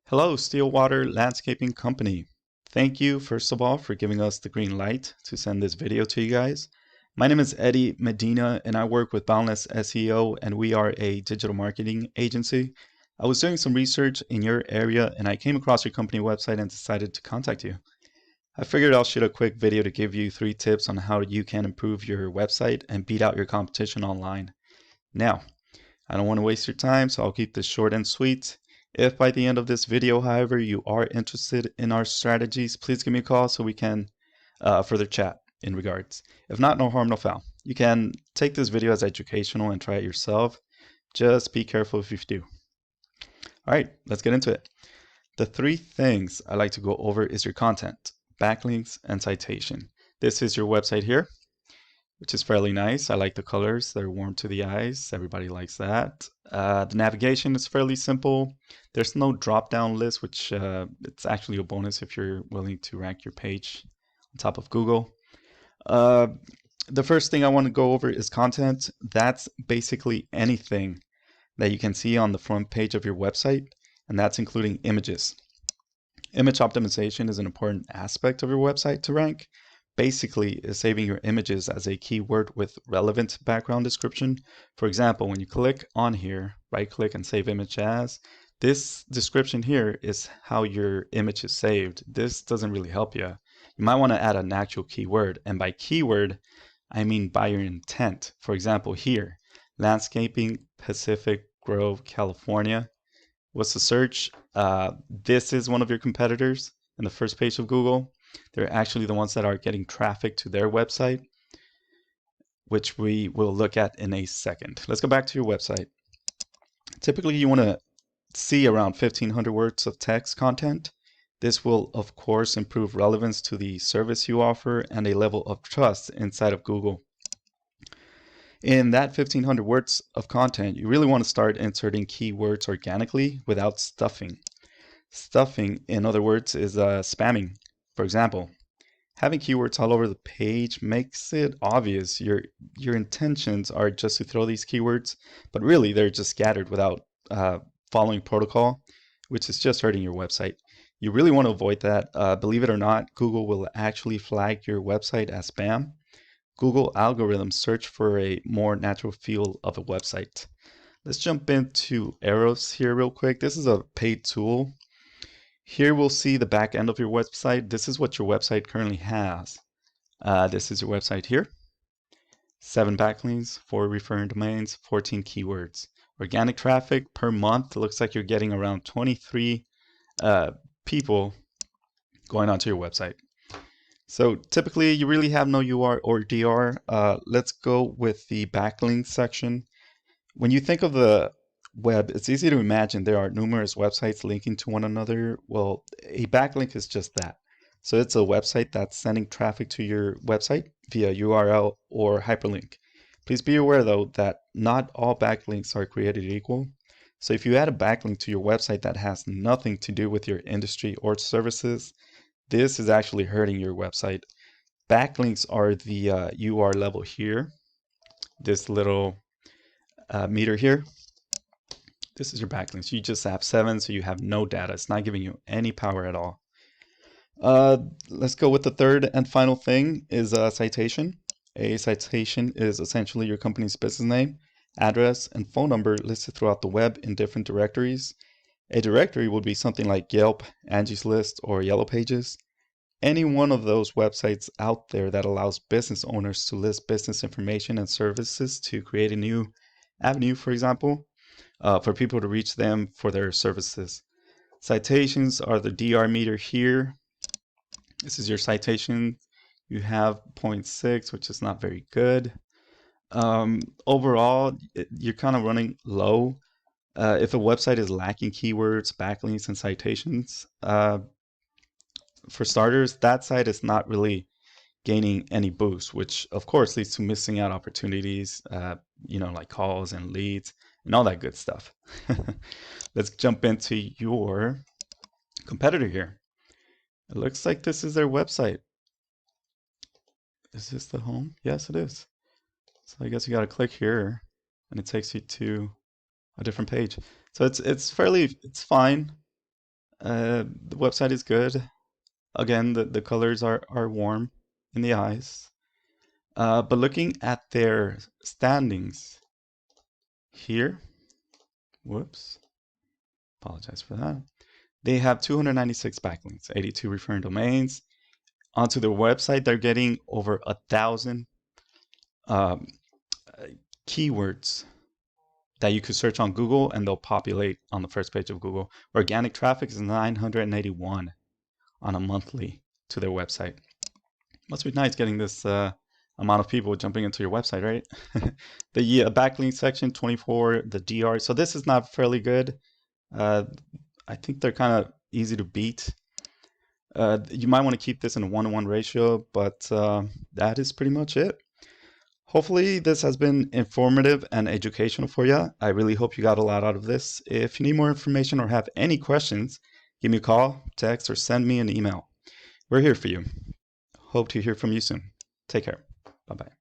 Hello, Stillwater Landscaping Company. Thank you, first of all, for giving us the green light to send this video to you guys. My name is Eddie Medina, and I work with Boundless SEO, and we are a digital marketing agency. I was doing some research in your area, and I came across your company website and decided to contact you. I figured I'll shoot a quick video to give you 3 tips on how you can improve your website and beat out your competition online. Now, I don't want to waste your time, so I'll keep this short and sweet. If by the end of this video, however, you are interested in our strategies, please give me a call so we can further chat in regards. If not, no harm, no foul. You can take this video as educational and try it yourself. Just be careful if you do. All right, let's get into it. The 3 things I like to go over is your content, backlinks, and citation. This is your website here, which is fairly nice. I like the colors. They're warm to the eyes. Everybody likes that. The navigation is fairly simple. There's no drop-down list, which it's actually a bonus if you're willing to rank your page on top of Google. The first thing I want to go over is content. That's basically anything that you can see on the front page of your website, and that's including images. Image optimization is an important aspect of your website to rank. Basically is saving your images as a keyword with relevant background description. For example, when you click on here, right click and save image as, this description here is how your image is saved. This doesn't really help you. You might want to add an actual keyword, and by keyword I mean by your intent. For example, here, landscaping, Pacific Grove, California. What's the search? This is one of your competitors in the first page of Google. They're actually the ones that are getting traffic to their website, which we will look at in a second. Let's go back to your website. Typically, you want to see around 1,500 words of text content. This will, of course, improve relevance to the service you offer and a level of trust inside of Google. In that 1,500 words of content, you really want to start inserting keywords organically without stuffing. Stuffing, in other words, is spamming. For example, having keywords all over the page makes it obvious your intentions are just to throw these keywords, but really they're just scattered without following protocol, which is just hurting your website. You really want to avoid that. Believe it or not, Google will actually flag your website as spam. Google algorithms search for a more natural feel of a website. Let's jump into arrows here real quick. This is a paid tool. Here we'll see the back end of your website. This is what your website currently has. This is your website here. 7 backlinks, 4 referring domains, 14 keywords. Organic traffic per month, looks like you're getting around 23 people going onto your website. So typically you really have no UR or DR. Let's go with the backlink section. When you think of the web, it's easy to imagine there are numerous websites linking to one another. Well, a backlink is just that. So it's a website that's sending traffic to your website via URL or hyperlink. Please be aware though that not all backlinks are created equal. So if you add a backlink to your website that has nothing to do with your industry or services, this is actually hurting your website. Backlinks are the UR level here, this little meter here. This is your backlinks. You just have 7, so you have no data. It's not giving you any power at all. Let's go with the third and final thing is a citation. A citation is essentially your company's business name, address, and phone number listed throughout the web in different directories. A directory would be something like Yelp, Angie's List, or Yellow Pages. Any one of those websites out there that allows business owners to list business information and services to create a new avenue, for example, for people to reach them for their services. Citations are the DR meter here. This is your citation. You have 0.6, which is not very good. Overall, you're kind of running low. If a website is lacking keywords, backlinks, and citations, for starters, that site is not really gaining any boost, which of course leads to missing out opportunities, like calls and leads and all that good stuff. Let's jump into your competitor here. It looks like this is their website. Is this the home? Yes, it is. So I guess you got to click here and it takes you to a different page. So it's fine. The website is good. Again, the colors are warm in the eyes. But looking at their standings here, whoops, apologize for that. They have 296 backlinks, 82 referring domains. Onto their website, they're getting over 1,000 keywords that you could search on Google and they'll populate on the first page of Google. Organic traffic is 981 on a monthly to their website. Must be nice getting this amount of people jumping into your website, right? The backlink section, 24, the DR. So this is not fairly good. I think they're kind of easy to beat. You might want to keep this in a 1-to-1 ratio, but that is pretty much it. Hopefully this has been informative and educational for you. I really hope you got a lot out of this. If you need more information or have any questions, give me a call, text, or send me an email. We're here for you. Hope to hear from you soon. Take care. Bye-bye.